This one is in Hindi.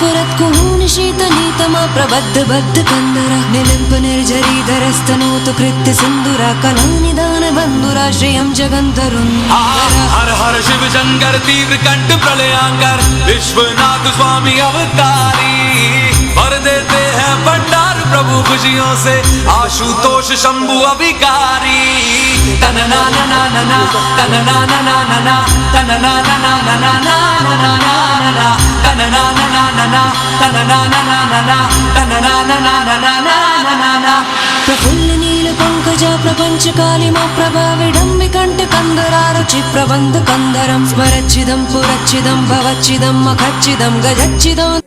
स्फुरत् कुहूनिशीतनीतमा प्रबद्ध बद्ध कंदरा निलिम्प निर्झरीधरस्तनोतु कृत्य सिन्दूरा कलानिदान बन्धुरा श्रियं जगन्तरुन्धरा। हर हर शिव शंकर तीव्र कंठ प्रलयांकर विश्वनाथ स्वामी अवतारी भर देते हैं भंडार प्रभु खुशियों से आशुतोष शंभु अभिकारी। तन ना ना ना ना ना तन ना ना ना ना ना तन ना ना ना ना ना ना ना ना ना तन ना ना ना ना ना तन ना ना ना ना ना तन ना ना ना ना ना ना ना ना। प्रफुल्ल नील पंकजा प्रपंच कालिमा प्रभा विडम्बि कंठ कंदरा रुचि प्रबंध कंदरं स्मरच्चिदं पुरच्चिदं भवच्चिदं मखच्चिदं गजच्चिदं।